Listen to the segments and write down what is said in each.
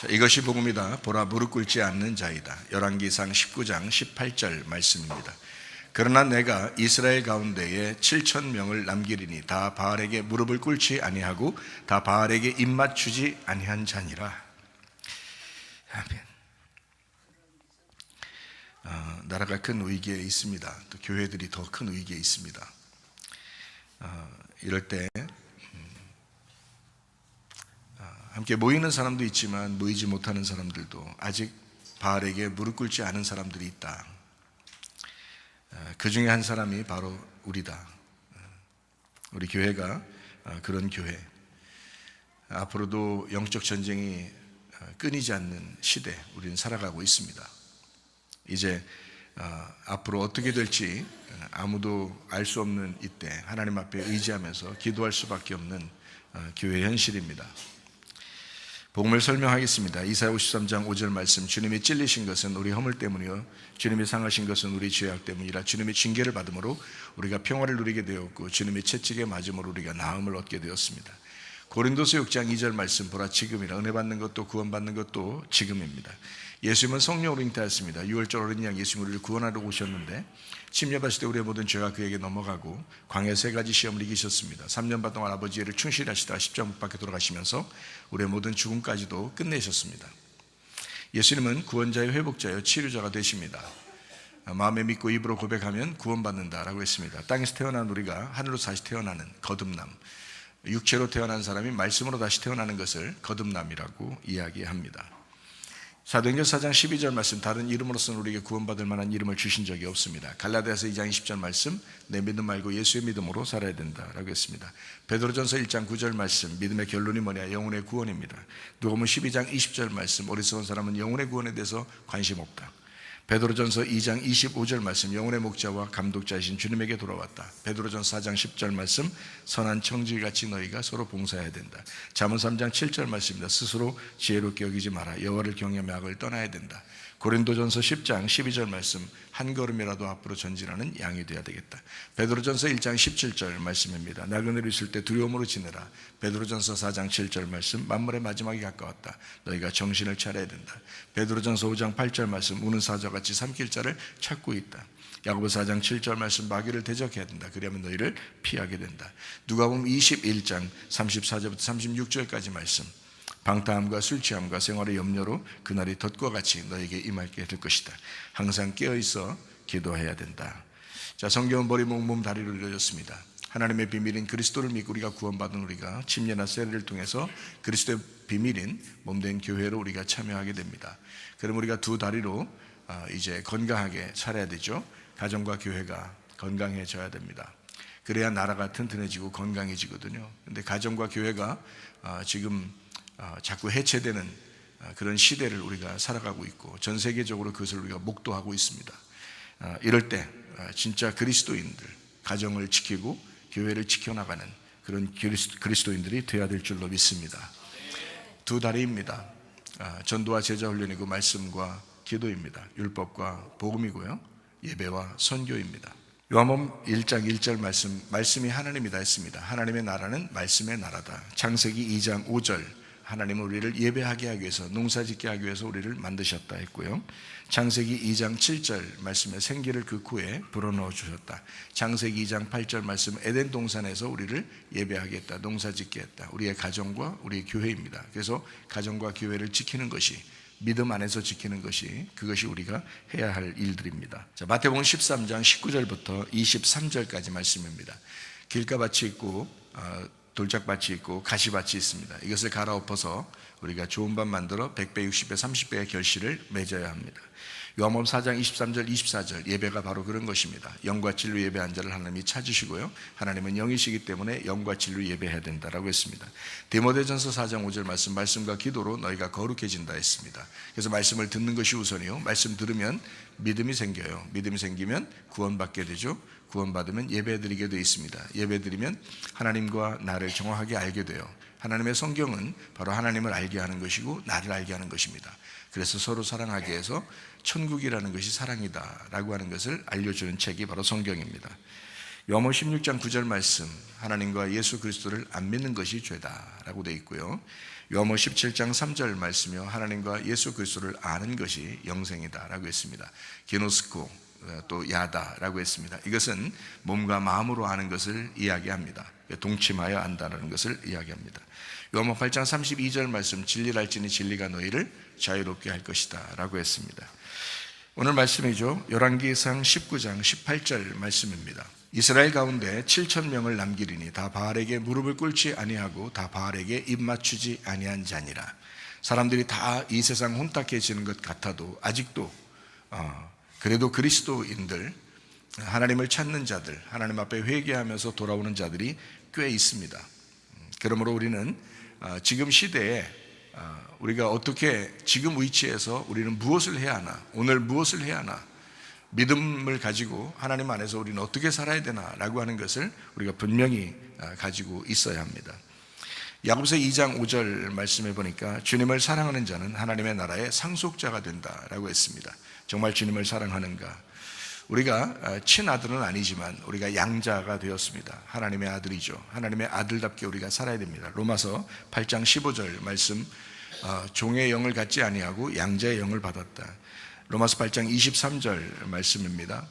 이것이 복음이다. 보라, 무릎 꿇지 않는 자이다. 열왕기상 19장 18절 말씀입니다. 그러나 내가 이스라엘 가운데에 7,000명을 남기리니 다 바알에게 무릎을 꿇지 아니하고 다 바알에게 입맞추지 아니한 자니라. 아멘. 나라가 큰 위기에 있습니다. 또 교회들이 더 큰 위기에 있습니다. 이럴 때 함께 모이는 사람도 있지만 모이지 못하는 사람들도 아직 바알에게 무릎 꿇지 않은 사람들이 있다. 그 중에 한 사람이 바로 우리다. 우리 교회가 그런 교회. 앞으로도 영적 전쟁이 끊이지 않는 시대 우리는 살아가고 있습니다. 이제 앞으로 어떻게 될지 아무도 알 수 없는 이때 하나님 앞에 의지하면서 기도할 수밖에 없는 교회 현실입니다. 복음을 설명하겠습니다. 이사야 53장 5절 말씀. 주님이 찔리신 것은 우리 허물 때문이요 주님이 상하신 것은 우리 죄악 때문이라. 주님이 징계를 받음으로 우리가 평화를 누리게 되었고 주님이 채찍에 맞음으로 우리가 나음을 얻게 되었습니다. 고린도서 6장 2절 말씀. 보라, 지금이라. 은혜 받는 것도 구원받는 것도 지금입니다. 예수님은 성령으로 잉태하였습니다. 6월절 어린 양 예수님 우리를 구원하러 오셨는데 침례받으실 때 우리의 모든 죄가 그에게 넘어가고 광야 3가지 시험을 이기셨습니다. 3년 반 동안 아버지의 일을 충실히 하시다가 십자가 못 박혀 돌아가시면서 우리의 모든 죽음까지도 끝내셨습니다. 예수님은 구원자요 회복자요 치료자가 되십니다. 마음에 믿고 입으로 고백하면 구원받는다라고 했습니다. 땅에서 태어난 우리가 하늘로 다시 태어나는 거듭남, 육체로 태어난 사람이 말씀으로 다시 태어나는 것을 거듭남이라고 이야기합니다. 사도행전 4장 12절 말씀. 다른 이름으로서는 우리에게 구원받을 만한 이름을 주신 적이 없습니다. 갈라디아서 2장 20절 말씀. 내 믿음 말고 예수의 믿음으로 살아야 된다라고 했습니다. 베드로전서 1장 9절 말씀. 믿음의 결론이 뭐냐? 영혼의 구원입니다. 누가복음 12장 20절 말씀. 어리석은 사람은 영혼의 구원에 대해서 관심 없다. 베드로전서 2장 25절 말씀. 영혼의 목자와 감독자이신 주님에게 돌아왔다. 베드로전서 4장 10절 말씀. 선한 청지기같이 너희가 서로 봉사해야 된다. 잠언 3장 7절 말씀입니다. 스스로 지혜롭게 여기지 마라. 여호와를 경외하며 악을 떠나야 된다. 고린도전서 10장 12절 말씀. 한 걸음이라도 앞으로 전진하는 양이 되어야 되겠다. 베드로전서 1장 17절 말씀입니다. 나그네로 있을 때 두려움으로 지내라. 베드로전서 4장 7절 말씀. 만물의 마지막이 가까웠다. 너희가 정신을 차려야 된다. 베드로전서 5장 8절 말씀. 우는 사자같이 삼킬 자를 찾고 있다. 야고보서 4장 7절 말씀. 마귀를 대적해야 된다. 그리하면 너희를 피하게 된다. 누가복음 21장 34절부터 36절까지 말씀. 방탕함과 술 취함과 생활의 염려로 그날이 덫과 같이 너에게 임하게 될 것이다. 항상 깨어있어 기도해야 된다. 자, 성경은 머리, 목, 몸, 다리로 이루어졌습니다. 하나님의 비밀인 그리스도를 믿고 우리가 구원받은 우리가 침례나 세례를 통해서 그리스도의 비밀인 몸된 교회로 우리가 참여하게 됩니다. 그럼 우리가 두 다리로 이제 건강하게 살아야 되죠. 가정과 교회가 건강해져야 됩니다. 그래야 나라가 튼튼해지고 건강해지거든요. 근데 가정과 교회가 지금 자꾸 해체되는 그런 시대를 우리가 살아가고 있고 전 세계적으로 그것을 우리가 목도하고 있습니다. 이럴 때 진짜 그리스도인들, 가정을 지키고 교회를 지켜나가는 그런 그리스도인들이 되어야 될 줄로 믿습니다. 두 다리입니다. 전도와 제자 훈련이고 말씀과 기도입니다. 율법과 복음이고요. 예배와 선교입니다. 요한복음 1장 1절 말씀이 하나님이다 했습니다. 하나님의 나라는 말씀의 나라다. 창세기 2장 5절 하나님은 우리를 예배하게 하기 위해서, 농사짓게 하기 위해서 우리를 만드셨다 했고요. 창세기 2장 7절 말씀에 생기를 그 코에 불어넣어 주셨다. 창세기 2장 8절 말씀 에덴 동산에서 우리를 예배하게 했다. 농사짓게 했다. 우리의 가정과 우리의 교회입니다. 그래서 가정과 교회를 지키는 것이, 믿음 안에서 지키는 것이, 그것이 우리가 해야 할 일들입니다. 자, 마태복음 13장 19절부터 23절까지 말씀입니다. 길가밭이 있고 돌짝밭이 있고 가시밭이 있습니다. 이것을 갈아엎어서 우리가 좋은 밭 만들어 100배, 60배, 30배의 결실을 맺어야 합니다. 요한복음 4장 23절, 24절 예배가 바로 그런 것입니다. 영과 진로 예배한 자를 하나님이 찾으시고요. 하나님은 영이시기 때문에 영과 진로 예배해야 된다라고 했습니다. 디모데전서 4장 5절 말씀과 기도로 너희가 거룩해진다 했습니다. 그래서 말씀을 듣는 것이 우선이요. 말씀 들으면 믿음이 생겨요. 믿음이 생기면 구원받게 되죠. 구원받으면 예배드리게 되어 있습니다. 예배드리면 하나님과 나를 정확하게 알게 돼요. 하나님의 성경은 바로 하나님을 알게 하는 것이고 나를 알게 하는 것입니다. 그래서 서로 사랑하게 해서 천국이라는 것이 사랑이다 라고 하는 것을 알려주는 책이 바로 성경입니다. 요한복음 16장 9절 말씀, 하나님과 예수 그리스도를 안 믿는 것이 죄다 라고 되어 있고요. 요한복음 17장 3절 말씀이요, 하나님과 예수 그리스도를 아는 것이 영생이다라고 했습니다. 게노스코, 또 야다라고 했습니다. 이것은 몸과 마음으로 아는 것을 이야기합니다. 동침하여 안다는 것을 이야기합니다. 요한복음 8장 32절 말씀, 진리를 알지니 진리가 너희를 자유롭게 할 것이다 라고 했습니다. 오늘 말씀이죠. 열왕기상 19장 18절 말씀입니다. 이스라엘 가운데 7,000명을 남기리니 다 바알에게 무릎을 꿇지 아니하고 다 바알에게 입 맞추지 아니한 자니라. 사람들이 다 이 세상 혼탁해지는 것 같아도 아직도 그래도 그리스도인들, 하나님을 찾는 자들, 하나님 앞에 회개하면서 돌아오는 자들이 꽤 있습니다. 그러므로 우리는 지금 시대에 우리가 어떻게, 지금 위치에서 우리는 무엇을 해야 하나, 오늘 무엇을 해야 하나, 믿음을 가지고 하나님 안에서 우리는 어떻게 살아야 되나라고 하는 것을 우리가 분명히 가지고 있어야 합니다. 야고보서 2장 5절 말씀해 보니까 주님을 사랑하는 자는 하나님의 나라의 상속자가 된다라고 했습니다. 정말 주님을 사랑하는가? 우리가 친아들은 아니지만 우리가 양자가 되었습니다. 하나님의 아들이죠. 하나님의 아들답게 우리가 살아야 됩니다. 로마서 8장 15절 말씀, 종의 영을 갖지 아니하고 양자의 영을 받았다. 로마서 8장 23절 말씀입니다.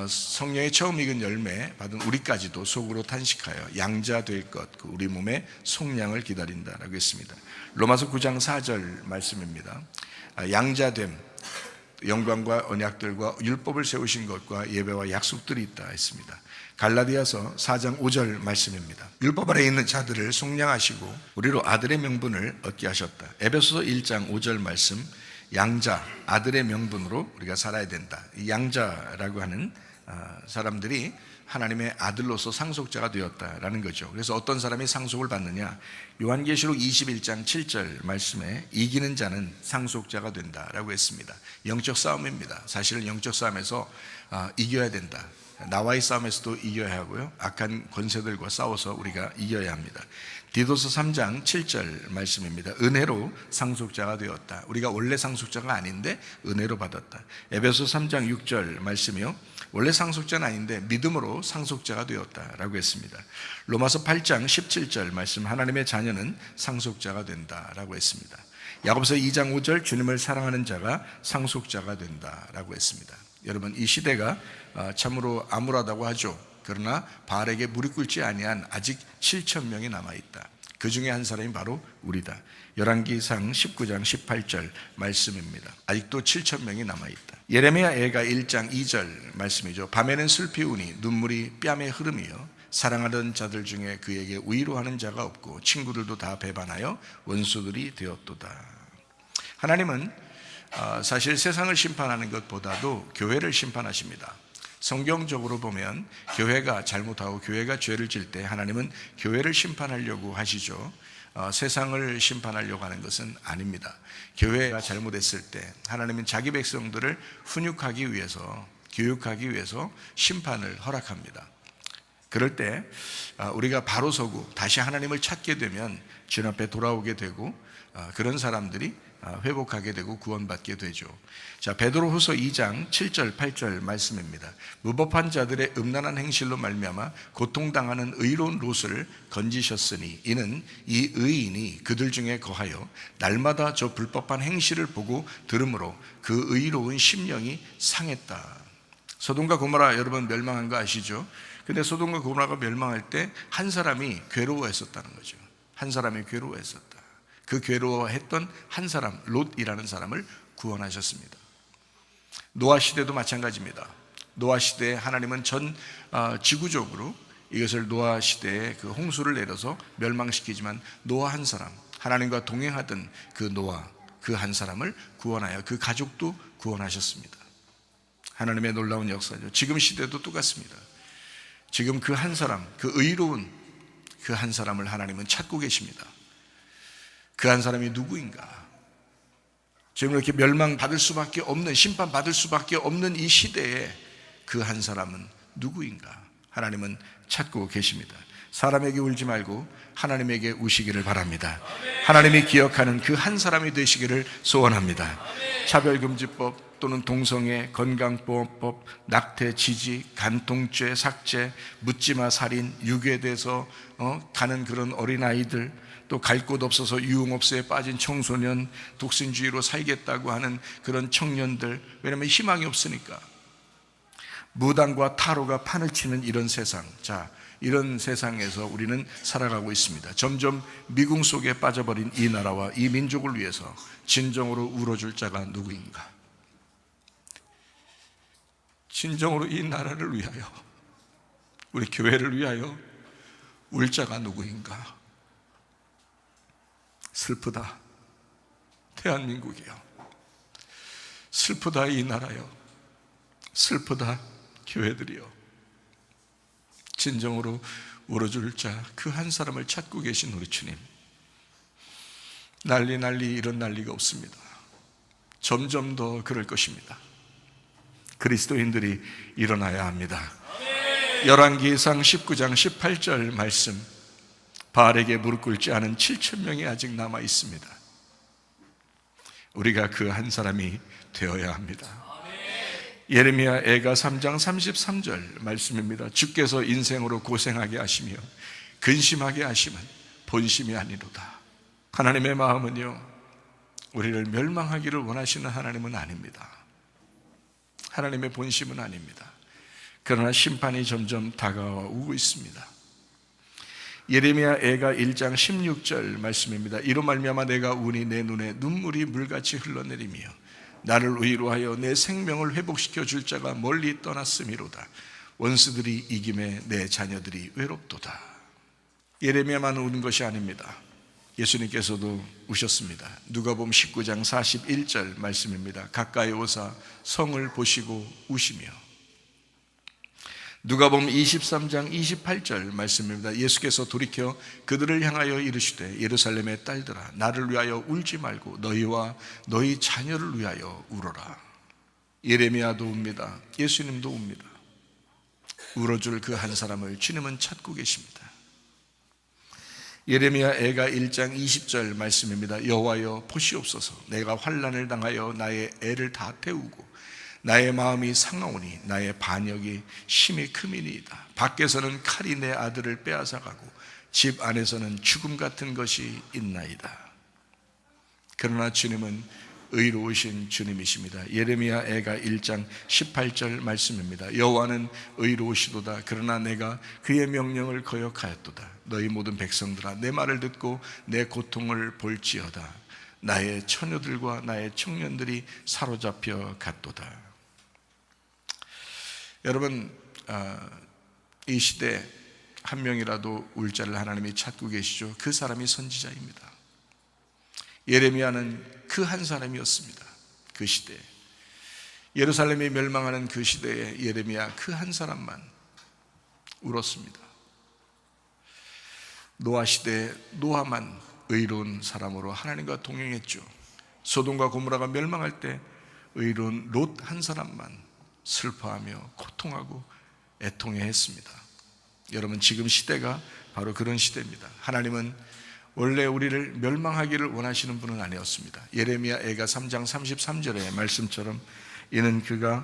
성령의 처음 익은 열매 받은 우리까지도 속으로 탄식하여 양자 될 것, 우리 몸의 속량을 기다린다라고 했습니다. 로마서 9장 4절 말씀입니다. 양자됨, 영광과 언약들과 율법을 세우신 것과 예배와 약속들이 있다 했습니다. 갈라디아서 4장 5절 말씀입니다. 율법 아래 있는 자들을 속량하시고 우리로 아들의 명분을 얻게 하셨다. 에베소서 1장 5절 말씀, 양자, 아들의 명분으로 우리가 살아야 된다. 이 양자라고 하는 사람들이 하나님의 아들로서 상속자가 되었다라는 거죠. 그래서 어떤 사람이 상속을 받느냐, 요한계시록 21장 7절 말씀에 이기는 자는 상속자가 된다라고 했습니다. 영적 싸움입니다. 사실은 영적 싸움에서 이겨야 된다. 나와의 싸움에서도 이겨야 하고요, 악한 권세들과 싸워서 우리가 이겨야 합니다. 디도서 3장 7절 말씀입니다. 은혜로 상속자가 되었다. 우리가 원래 상속자가 아닌데 은혜로 받았다. 에베소 3장 6절 말씀이요, 원래 상속자는 아닌데 믿음으로 상속자가 되었다라고 했습니다. 로마서 8장 17절 말씀, 하나님의 자녀는 상속자가 된다라고 했습니다. 야고보서 2장 5절, 주님을 사랑하는 자가 상속자가 된다라고 했습니다. 여러분, 이 시대가 참으로 암울하다고 하죠. 그러나 바알에게 무릎 꿇지 아니한 아직 7,000명이 남아있다. 그 중에 한 사람이 바로 우리다. 열왕기상 19장 18절 말씀입니다. 아직도 7,000명이 남아있다. 예레미야 애가 1장 2절 말씀이죠. 밤에는 슬피 우니 눈물이 뺨에 흐름이요, 사랑하던 자들 중에 그에게 위로하는 자가 없고 친구들도 다 배반하여 원수들이 되었도다. 하나님은 사실 세상을 심판하는 것보다도 교회를 심판하십니다. 성경적으로 보면 교회가 잘못하고 교회가 죄를 질 때 하나님은 교회를 심판하려고 하시죠. 세상을 심판하려고 하는 것은 아닙니다. 교회가 잘못했을 때 하나님은 자기 백성들을 훈육하기 위해서, 교육하기 위해서 심판을 허락합니다. 그럴 때 우리가 바로 서고 다시 하나님을 찾게 되면 주님 앞에 돌아오게 되고 그런 사람들이 회복하게 되고 구원받게 되죠. 자, 베드로후서 2장 7절 8절 말씀입니다. 무법한 자들의 음란한 행실로 말미암아 고통당하는 의로운 롯을 건지셨으니 이는 이 의인이 그들 중에 거하여 날마다 저 불법한 행실을 보고 들으므로 그 의로운 심령이 상했다. 소돔과 고모라 여러분 멸망한 거 아시죠? 근데 소돔과 고모라가 멸망할 때 한 사람이 괴로워했었다는 거죠. 한 사람이 괴로워했었다. 그 괴로워했던 한 사람, 롯이라는 사람을 구원하셨습니다. 노아 시대도 마찬가지입니다. 노아 시대에 하나님은 전 지구적으로 이것을 노아 시대에 그 홍수를 내려서 멸망시키지만 노아 한 사람, 하나님과 동행하던 그 노아, 그 한 사람을 구원하여 그 가족도 구원하셨습니다. 하나님의 놀라운 역사죠. 지금 시대도 똑같습니다. 지금 그 한 사람, 그 의로운 그 한 사람을 하나님은 찾고 계십니다. 그 한 사람이 누구인가? 지금 이렇게 멸망받을 수밖에 없는, 심판받을 수밖에 없는 이 시대에 그 한 사람은 누구인가? 하나님은 찾고 계십니다. 사람에게 울지 말고 하나님에게 우시기를 바랍니다. 하나님이 기억하는 그 한 사람이 되시기를 소원합니다. 차별금지법 또는 동성애, 건강보험법, 낙태, 지지, 간통죄, 삭제, 묻지마 살인, 유괴돼서 가는 그런 어린아이들, 또 갈 곳 없어서 유흥업소에 빠진 청소년, 독신주의로 살겠다고 하는 그런 청년들, 왜냐하면 희망이 없으니까. 무당과 타로가 판을 치는 이런 세상, 이런 세상에서 우리는 살아가고 있습니다. 점점 미궁 속에 빠져버린 이 나라와 이 민족을 위해서 진정으로 울어줄 자가 누구인가? 진정으로 이 나라를 위하여, 우리 교회를 위하여 울 자가 누구인가? 슬프다, 대한민국이요. 슬프다, 이 나라요. 슬프다, 교회들이요. 진정으로 울어줄 자, 그 한 사람을 찾고 계신 우리 주님. 난리 이런 난리가 없습니다. 점점 더 그럴 것입니다. 그리스도인들이 일어나야 합니다. 열왕기상 19장 18절 말씀, 바알에게 무릎 꿇지 않은 7,000명이 아직 남아 있습니다. 우리가 그 한 사람이 되어야 합니다. 예레미야 애가 3장 33절 말씀입니다. 주께서 인생으로 고생하게 하시며 근심하게 하심은 본심이 아니로다. 하나님의 마음은요, 우리를 멸망하기를 원하시는 하나님은 아닙니다. 하나님의 본심은 아닙니다. 그러나 심판이 점점 다가와 오고 있습니다. 예레미야 애가 1장 16절 말씀입니다. 이로 말미암아 내가 우니 내 눈에 눈물이 물같이 흘러내리며 나를 의로하여 내 생명을 회복시켜 줄 자가 멀리 떠났음이로다. 원수들이 이김에 내 자녀들이 외롭도다. 예레미야만 우는 것이 아닙니다. 예수님께서도 우셨습니다. 누가복음 19장 41절 말씀입니다. 가까이 오사 성을 보시고 우시며. 누가복음 23장 28절 말씀입니다. 예수께서 돌이켜 그들을 향하여 이르시되 예루살렘의 딸들아, 나를 위하여 울지 말고 너희와 너희 자녀를 위하여 울어라. 예레미야도 웁니다. 예수님도 웁니다. 울어줄 그 한 사람을 주님은 찾고 계십니다. 예레미야 애가 1장 20절 말씀입니다. 여호와여 보시옵소서, 내가 환난을 당하여 나의 애를 다 태우고 나의 마음이 상하오니 나의 반역이 심히 크미니이다. 밖에서는 칼이 내 아들을 빼앗아가고 집 안에서는 죽음 같은 것이 있나이다. 그러나 주님은 의로우신 주님이십니다. 예레미야 애가 1장 18절 말씀입니다. 여호와는 의로우시도다. 그러나 내가 그의 명령을 거역하였도다. 너희 모든 백성들아, 내 말을 듣고 내 고통을 볼지어다. 나의 처녀들과 나의 청년들이 사로잡혀 갔도다. 여러분, 이 시대 한 명이라도 울 자를 하나님이 찾고 계시죠. 그 사람이 선지자입니다. 예레미야는 그 한 사람이었습니다. 그 시대에, 예루살렘이 멸망하는 그 시대에 예레미야 그 한 사람만 울었습니다. 노아 시대에 노아만 의로운 사람으로 하나님과 동행했죠. 소돔과 고모라가 멸망할 때 의로운 롯 한 사람만 슬퍼하며 고통하고 애통해했습니다. 여러분, 지금 시대가 바로 그런 시대입니다. 하나님은 원래 우리를 멸망하기를 원하시는 분은 아니었습니다. 예레미야 애가 3장 33절의 말씀처럼 이는 그가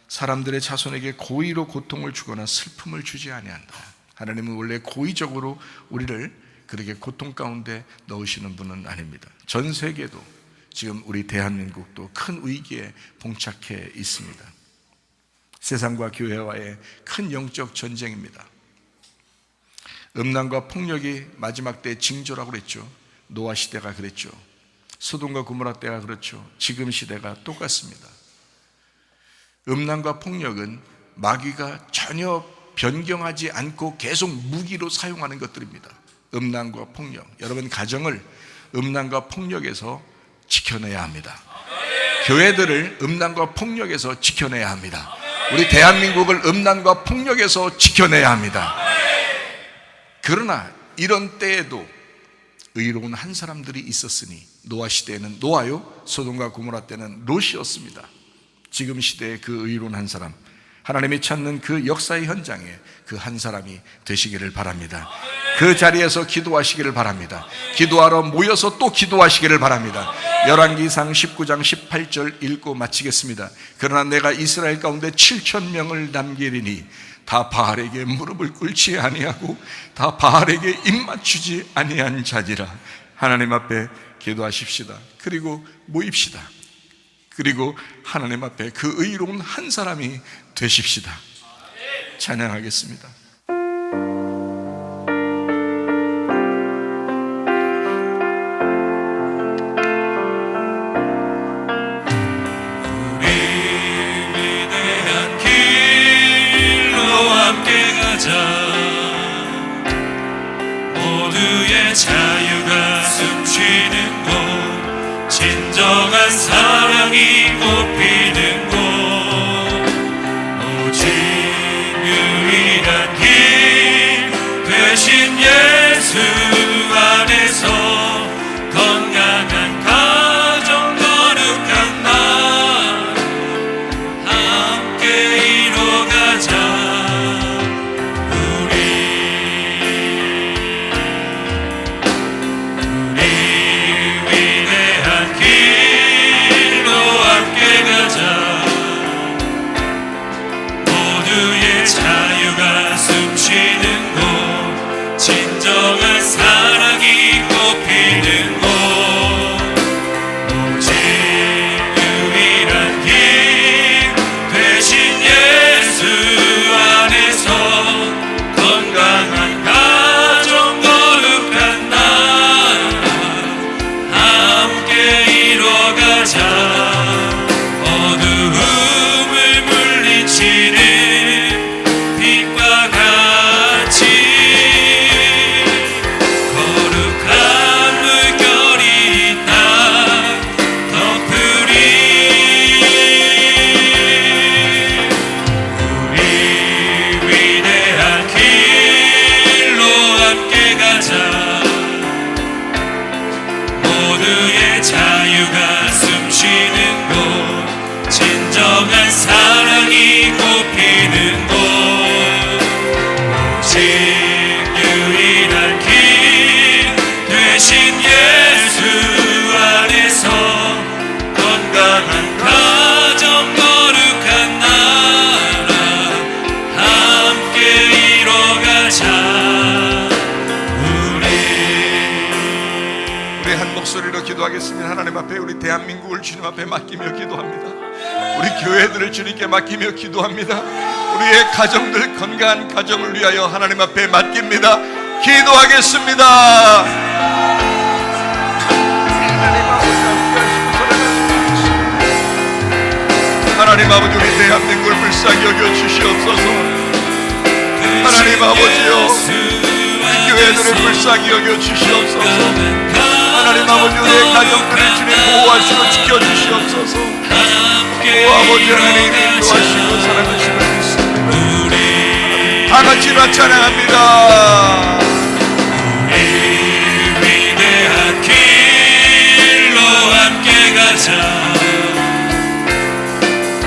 사람들의 자손에게 고의로 고통을 주거나 슬픔을 주지 아니한다. 하나님은 원래 고의적으로 우리를 그렇게 고통 가운데 넣으시는 분은 아닙니다. 전 세계도 지금 우리 대한민국도 큰 위기에 봉착해 있습니다. 세상과 교회와의 큰 영적 전쟁입니다. 음란과 폭력이 마지막 때의 징조라고 그랬죠. 노아 시대가 그랬죠. 소돔과 고모라 때가 그렇죠. 지금 시대가 똑같습니다. 음란과 폭력은 마귀가 전혀 변경하지 않고 계속 무기로 사용하는 것들입니다. 음란과 폭력, 여러분 가정을 음란과 폭력에서 지켜내야 합니다. 교회들을 음란과 폭력에서 지켜내야 합니다. 우리 대한민국을 음란과 폭력에서 지켜내야 합니다. 그러나 이런 때에도 의로운 한 사람들이 있었으니, 노아 시대에는 노아요, 소돔과 고모라 때는 롯이었습니다. 지금 시대에 그 의로운 한 사람, 하나님이 찾는 그 역사의 현장에 그 한 사람이 되시기를 바랍니다. 그 자리에서 기도하시기를 바랍니다. 기도하러 모여서 또 기도하시기를 바랍니다. 열왕기상 19장 18절 읽고 마치겠습니다. 그러나 내가 이스라엘 가운데 7,000명을 남기리니 다 바알에게 무릎을 꿇지 아니하고 다 바알에게 입맞추지 아니한 자니라. 하나님 앞에 기도하십시다. 그리고 모입시다. 그리고 하나님 앞에 그 의로운 한 사람이 되십시다. 찬양하겠습니다. 모두의 자유가 숨쉬는 곳, 진정한 사랑이 꽃피는 곳, 오직 유일한 길 되신 예수 안에서 건강한 가정 거룩한 날 함께 이뤄가자. 자유가 숨쉬는 곳, 진정한 사랑이 꽃피는 곳, 오직 유일한 길 되신 예수 안에서 건강한 가정 거룩한 나라 함께 이뤄가자. 어두움을 물리치는 모두의 자유가 숨쉬는 곳, 진정한 사랑이 꽃피는 곳, 오직 유일한 길 되신 예수 안에서 건강한 가정 거룩한 나라 함께 이뤄가자. 한 목소리로 기도하겠습니다. 하나님 앞에 우리 대한민국을 주님 앞에 맡기며 기도합니다. 우리 교회들을 주님께 맡기며 기도합니다. 우리의 가정들, 건강한 가정을 위하여 하나님 앞에 맡깁니다. 기도하겠습니다. 하나님 아버지, 우리 대한민국을 불쌍히 여겨 주시옵소서. 하나님 아버지요, 우리 교회들을 불쌍히 여겨 주시옵소서. 하나님 아버지, 우리의 가정들을 주님 보호하시고 지켜주시옵소서. 오 아버지 하나님, 인도하시고 사랑하시고 있습니다. 다같이 찬양합니다. 위대한 길로 함께 가자.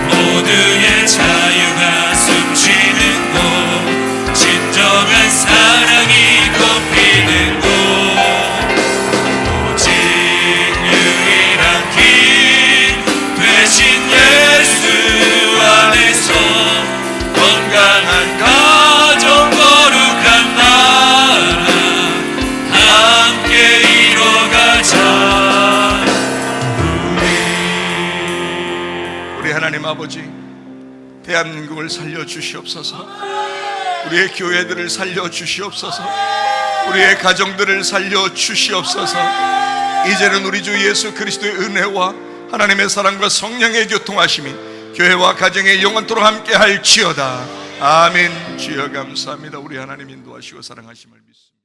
모두의 자유가 숨쉬는 곳, 진정한 사랑이 꽃피는 곳, 되신 예수 안에서 건강한 가정 거룩한 나라 함께 이뤄가자. 우리 하나님 아버지, 대한민국을 살려주시옵소서. 우리의 교회들을 살려주시옵소서. 우리의 가정들을 살려주시옵소서. 이제는 우리 주 예수 그리스도의 은혜와 하나님의 사랑과 성령의 교통하심이 교회와 가정에 영원토록 함께 할지어다. 아멘. 주여 감사합니다. 우리 하나님 인도하시고 사랑하심을 믿습니다.